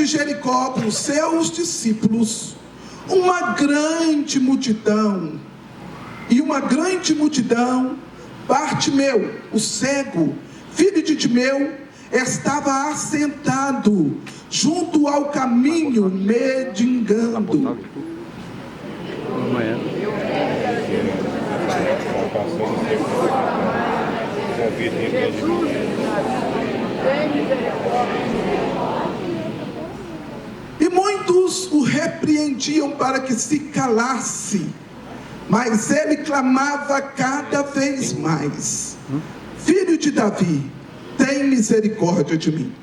Jericó com os seus discípulos uma grande multidão. E uma grande multidão, Bartimeu, o cego, filho de Timeu, estava assentado junto ao caminho, mendigando. E muitos o repreendiam para que se calasse, mas ele clamava cada vez mais: Filho de Davi, tem misericórdia de mim.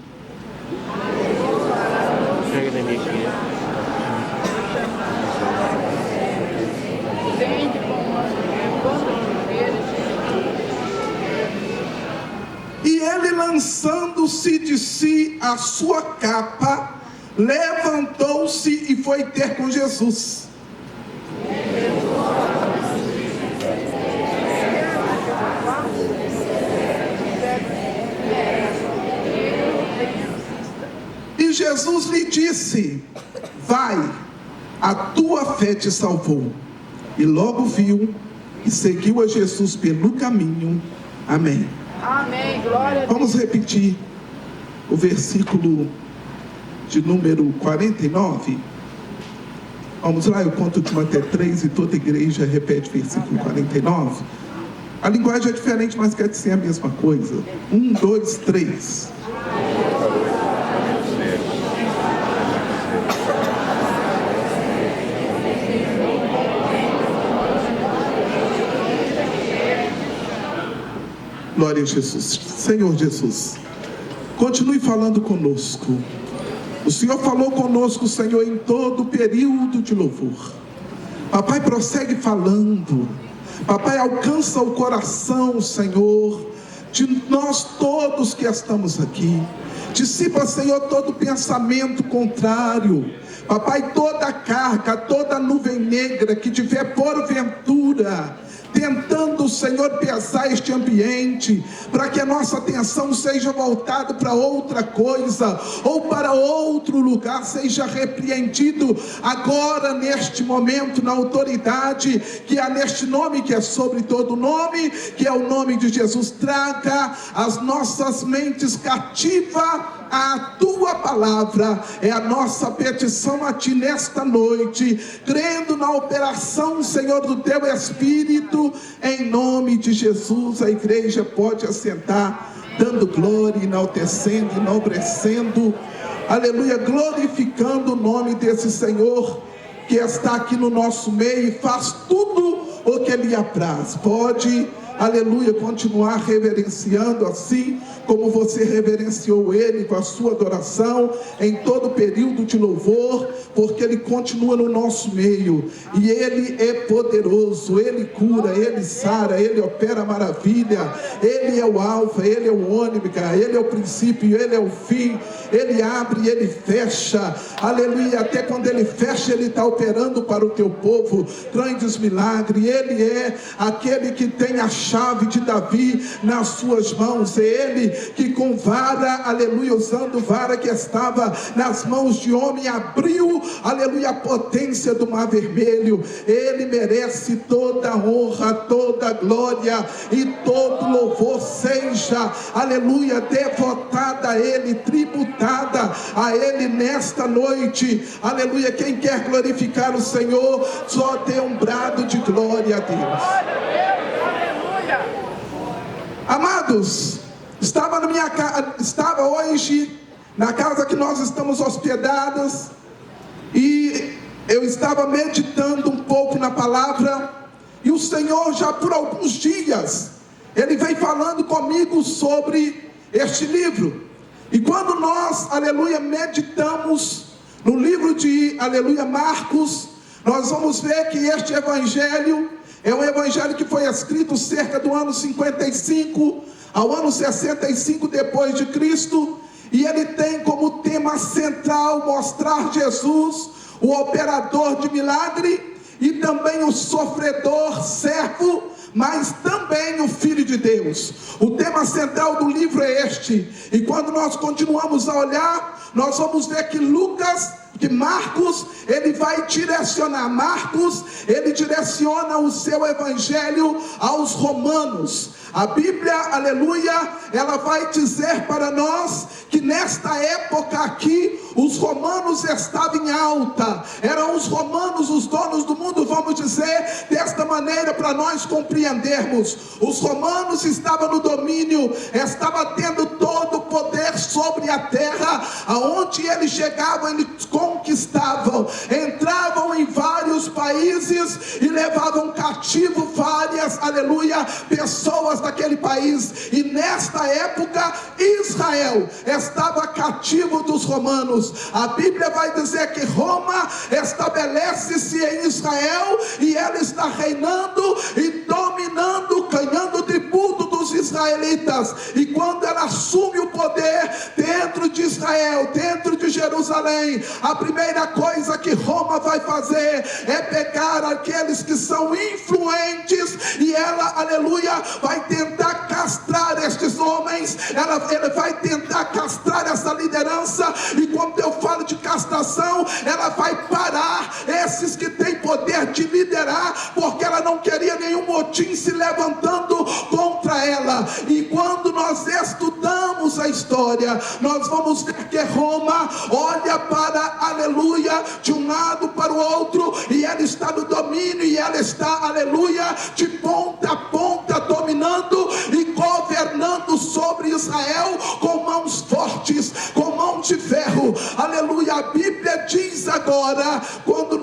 E ele, lançando-se de si a sua capa, levantou-se e foi ter com Jesus. E Jesus lhe disse: vai, a tua fé te salvou. E logo viu e seguiu a Jesus pelo caminho. Amém. Amém, glória a Deus. Vamos repetir o versículo de número 49. Vamos lá, eu conto de 1 até 3 e toda a igreja repete o versículo 49. A linguagem é diferente, mas quer dizer a mesma coisa. 1, 2, 3. Glória a Jesus. Senhor Jesus, continue falando conosco. O Senhor falou conosco, Senhor, em todo o período de louvor. Papai, prossegue falando. Papai, alcança o coração, Senhor, de nós todos que estamos aqui. Dissipa, Senhor, todo pensamento contrário. Papai, toda carga, toda nuvem negra que tiver porventura tentando, Senhor, pesar este ambiente, para que a nossa atenção seja voltada para outra coisa, ou para outro lugar, seja repreendido agora, neste momento, na autoridade que há neste nome, que é sobre todo nome, que é o nome de Jesus. Traga as nossas mentes cativa a tua palavra, é a nossa petição a ti nesta noite, crendo na operação, Senhor, do teu Espírito, em nome de Jesus. A igreja pode assentar, dando glória, enaltecendo, enobrecendo, aleluia, glorificando o nome desse Senhor que está aqui no nosso meio e faz tudo o que lhe apraz. Pode, aleluia, continuar reverenciando assim como você reverenciou Ele com a sua adoração em todo o período de louvor, porque Ele continua no nosso meio, e Ele é poderoso, Ele cura, Ele sara, Ele opera maravilha, Ele é o alfa, Ele é o ômega, Ele é o princípio, Ele é o fim, Ele abre e Ele fecha, aleluia, até quando Ele fecha, Ele está operando para o teu povo grandes milagres. Ele é aquele que tem a chave de Davi nas suas mãos, é Ele que com vara, aleluia, usando vara que estava nas mãos de homem, abriu, aleluia, a potência do mar vermelho. Ele merece toda a honra, toda a glória e todo louvor seja, aleluia, devotada a Ele, tributada a Ele nesta noite, aleluia. Quem quer glorificar o Senhor, só dê um brado de glória a Deus. Amados, estava hoje na casa que nós estamos hospedados, e eu estava meditando um pouco na palavra, e o Senhor já por alguns dias, Ele vem falando comigo sobre este livro. E quando nós, aleluia, meditamos no livro de, aleluia, Marcos, nós vamos ver que este evangelho é um evangelho que foi escrito cerca do ano 55 ao ano 65 depois de Cristo, e ele tem como tema central mostrar Jesus, o operador de milagre, e também o sofredor, servo, mas também o Filho de Deus. O tema central do livro é este, e quando nós continuamos a olhar, nós vamos ver que Marcos, ele vai direcionar. Marcos, ele direciona o seu evangelho aos romanos. A Bíblia, aleluia, ela vai dizer para nós que nesta época aqui, os romanos estavam em alta. Eram os romanos os donos do mundo, vamos dizer desta maneira para nós compreendermos. Os romanos estavam no domínio, estavam tendo todo o poder sobre a terra. Aonde eles chegavam, eles conquistavam, entravam em vários países e levavam cativo várias, aleluia, pessoas daquele país. E nesta época, Israel estava cativo dos romanos. A Bíblia vai dizer que Roma estabelece-se em Israel e ela está reinando e dominando, ganhando tributo dos israelitas. E quando ela assume o poder dentro de Israel, dentro de Jerusalém, a primeira coisa que Roma vai fazer é pegar aqueles que são influentes e ela, aleluia, vai tentar castrar estes homens. Ela vai tentar castrar essa liderança. E quando eu falo de castração, ela vai parar esses que têm poder de liderar, porque ela não queria nenhum motim se levantando contra ela. E quando nós estudamos a história, nós vamos ver que Roma olha para, aleluia, de um lado para o outro, e ela está no domínio, e ela está, aleluia, de ponta a ponta, dominando e governando sobre Israel com mãos fortes, com mãos de ferro, aleluia. A Bíblia diz agora,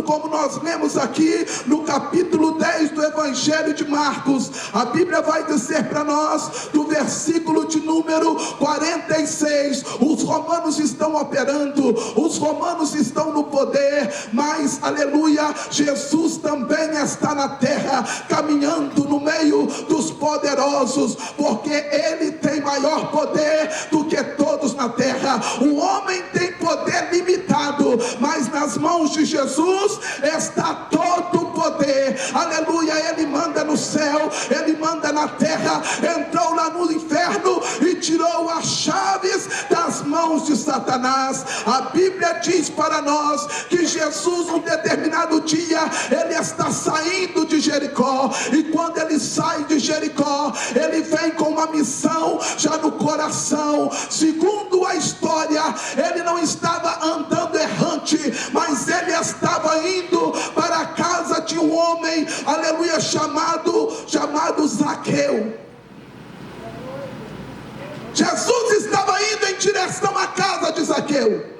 como nós lemos aqui no capítulo 10 do Evangelho de Marcos, a Bíblia vai dizer para nós, do versículo de número 46, os romanos estão operando, os romanos estão no poder, mas, aleluia, Jesus também está na terra, caminhando no meio dos poderosos, porque ele tem maior poder do que todos na terra. O homem tem poder limitado, mas nas mãos de Jesus está todo o poder, aleluia. Ele manda no céu, ele manda na terra, entrou lá no inferno e tirou as chaves das mãos de Satanás. A Bíblia diz para nós que Jesus, um determinado dia, ele está saindo de Jericó, e quando ele sai de Jericó, ele vem com uma missão já no coração. Segundo a história, ele não estava andando errante, mas ele estava indo para a casa de um homem, aleluia, chamado Zaqueu. Jesus estava indo em direção à casa de Zaqueu,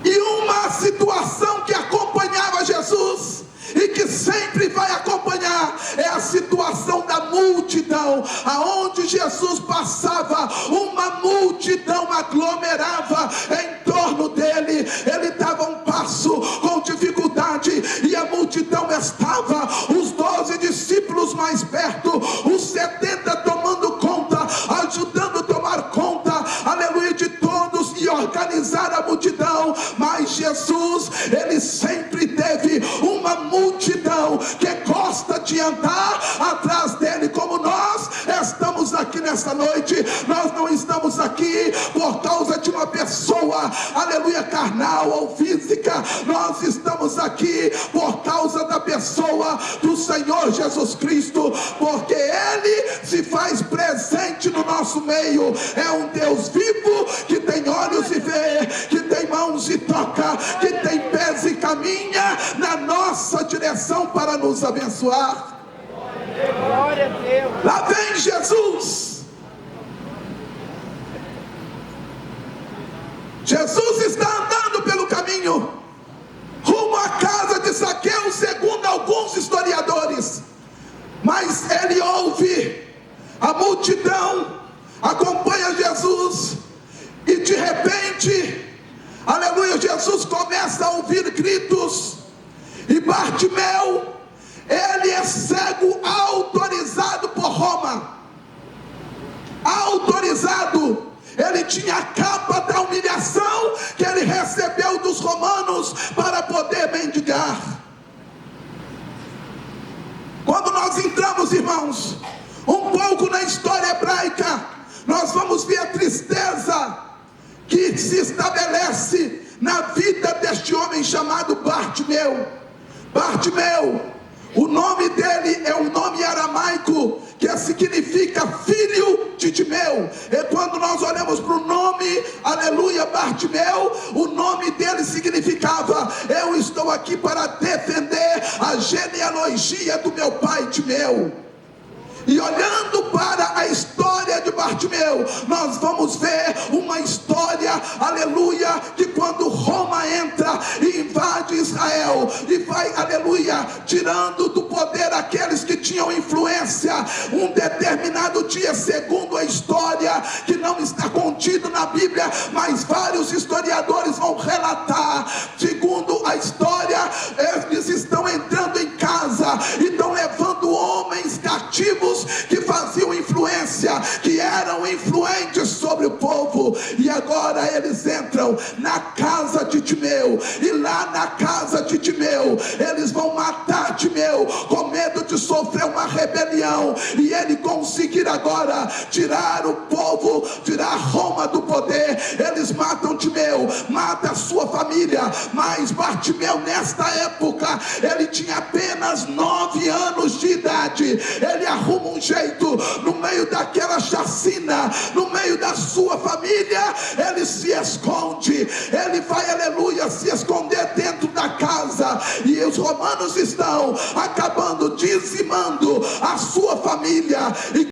e uma situação que acompanhava Jesus e que sempre vai acompanhar é a situação da multidão. Aonde Jesus passava, uma multidão aglomerava em torno dele. Ele dava um passo com dificuldade e a multidão estava, os 12 discípulos mais perto, os 70 tomando conta, ajudando a tomar conta, aleluia, de todos e organizar a multidão. Mas Jesus, ele sempre teve uma multidão que gosta de andar atrás dele, como nós estamos aqui nessa noite. Nós não estamos aqui por causa de uma pessoa, aleluia, carnal ou física. Nós estamos aqui por causa da pessoa do Senhor Jesus Cristo, porque ele se faz presente no nosso meio. É um Deus vivo, que tem olhos e vê, que tem mãos e toca, que tem pés e caminha na nossa direção para nos abençoar. Glória a Deus. Lá vem Jesus. Jesus está andando pelo caminho rumo à casa de Zaqueu, segundo alguns historiadores. Mas ele ouve a multidão, acompanha Jesus, e de repente, aleluia, Jesus começa a ouvir gritos. E Bartimeu, ele é cego autorizado por Roma, autorizado. Ele tinha a capa da humilhação que ele recebeu dos romanos para poder mendigar. Quando nós entramos acontece na vida deste homem chamado Bartimeu. Bartimeu, o nome dele é um nome aramaico que significa filho de Timeu. E quando nós olhamos para o nome, aleluia, Bartimeu, o nome dele significava: eu estou aqui para defender a genealogia do meu pai Timeu. E olhando para a história de Bartimeu, nós vamos ver uma história, aleluia, que quando Roma entra e invade Israel e vai, aleluia, tirando do poder aqueles que tinham influência, um determinado dia, segundo a história, que não está contido na Bíblia, mas vários historiadores vão relatar, segundo a história, eles estão entrando em casa e estão levando homens cativos que faziam influência, que eram influentes sobre o povo, e agora eles entram na casa de Timeu, e lá na casa de Timeu, eles vão matar Timeu, com medo de sofrer uma rebelião, e ele conseguir agora tirar o povo, tirar Roma do poder. Eles matam Timeu, mata a sua família, mas Bartimeu nesta época, ele tinha apenas 9 anos de idade. Ele arruma um jeito, no meio daquela chacina, no meio da sua família, ele se esconde, ele vai, aleluia, se esconder dentro da casa, e os romanos estão acabando, dizimando a sua família, e